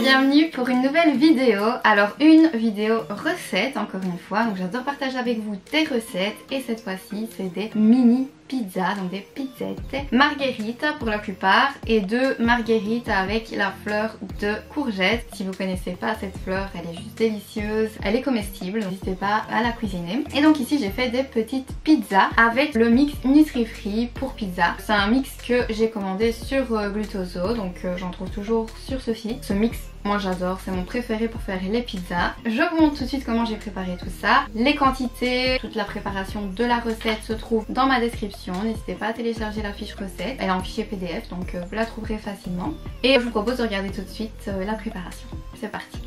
bienvenue pour une nouvelle vidéo. Alors une vidéo recette encore une fois, donc j'adore partager avec vous des recettes et cette fois-ci c'est des mini pizzas, donc des pizzettes marguerites pour la plupart et deux marguerites avec la fleur de courgette. Si vous connaissez pas cette fleur, elle est juste délicieuse, elle est comestible, n'hésitez pas à la cuisiner. Et donc ici j'ai fait des petites pizzas avec le mix Nutri-Free pour pizza. C'est un mix que j'ai commandé sur Glutozo, donc j'en trouve toujours sur ce site. Ce mix moi j'adore, c'est mon préféré pour faire les pizzas. Je vous montre tout de suite comment j'ai préparé tout ça. Les quantités, toute la préparation de la recette se trouve dans ma description. N'hésitez pas à télécharger la fiche recette, elle est en fichier PDF donc vous la trouverez facilement. Et je vous propose de regarder tout de suite la préparation. C'est parti.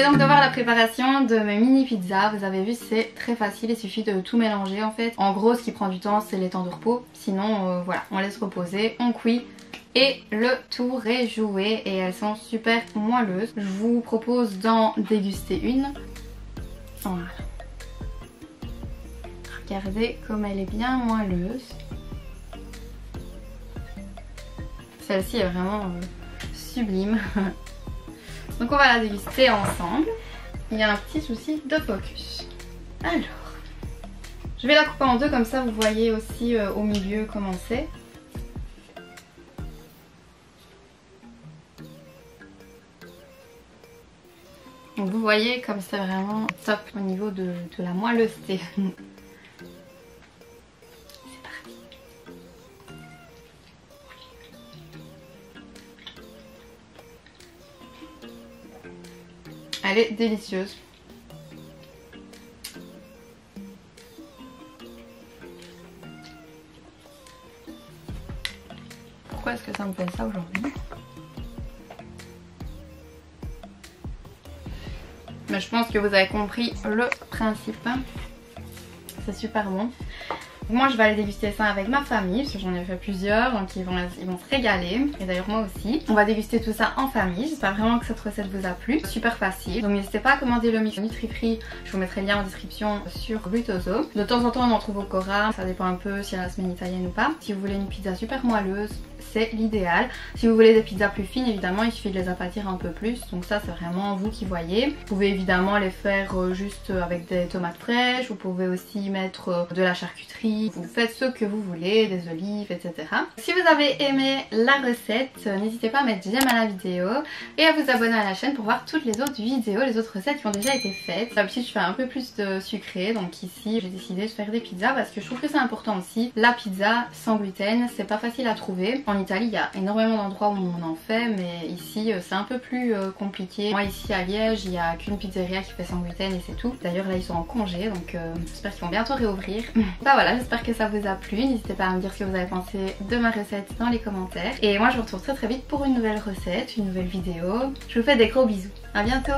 Donc de voir la préparation de mes mini pizzas, vous avez vu c'est très facile, il suffit de tout mélanger en fait. En gros ce qui prend du temps c'est les temps de repos, sinon voilà on laisse reposer, on cuit et le tour est joué et elles sont super moelleuses. Je vous propose d'en déguster une. Voilà. Regardez comme elle est bien moelleuse. Celle-ci est vraiment sublime. Donc on va la déguster ensemble. Il y a un petit souci de focus. Alors, je vais la couper en deux comme ça vous voyez aussi au milieu comment c'est. Donc vous voyez comme c'est vraiment top au niveau de la moelleuseté. Elle est délicieuse. Pourquoi est-ce que ça me fait ça aujourd'hui? Mais je pense que vous avez compris le principe. C'est super bon. Moi je vais aller déguster ça avec ma famille parce que j'en ai fait plusieurs donc ils vont se régaler et d'ailleurs moi aussi. On va déguster tout ça en famille, j'espère vraiment que cette recette vous a plu, super facile. Donc n'hésitez pas à commander le mix Nutri-Free, je vous mettrai le lien en description sur Glutozo. De temps en temps on en trouve au Cora, ça dépend un peu si y a la semaine italienne ou pas. Si vous voulez une pizza super moelleuse, c'est l'idéal. Si vous voulez des pizzas plus fines, évidemment il suffit de les aplatir un peu plus, donc ça c'est vraiment vous qui voyez. Vous pouvez évidemment les faire juste avec des tomates fraîches, vous pouvez aussi mettre de la charcuterie, vous faites ce que vous voulez, des olives, etc. Si vous avez aimé la recette, n'hésitez pas à mettre j'aime à la vidéo et à vous abonner à la chaîne pour voir toutes les autres vidéos, les autres recettes qui ont déjà été faites. D'habitude je fais un peu plus de sucré, donc ici j'ai décidé de faire des pizzas parce que je trouve que c'est important aussi. La pizza sans gluten, c'est pas facile à trouver. En Italie il y a énormément d'endroits où on en fait, mais ici c'est un peu plus compliqué. Moi ici à Liège il n'y a qu'une pizzeria qui fait sans gluten et c'est tout. D'ailleurs là ils sont en congé, donc j'espère qu'ils vont bientôt réouvrir. Bah voilà, j'espère que ça vous a plu. N'hésitez pas à me dire ce que vous avez pensé de ma recette dans les commentaires. Et moi je vous retrouve très vite pour une nouvelle recette, une nouvelle vidéo. Je vous fais des gros bisous. À bientôt.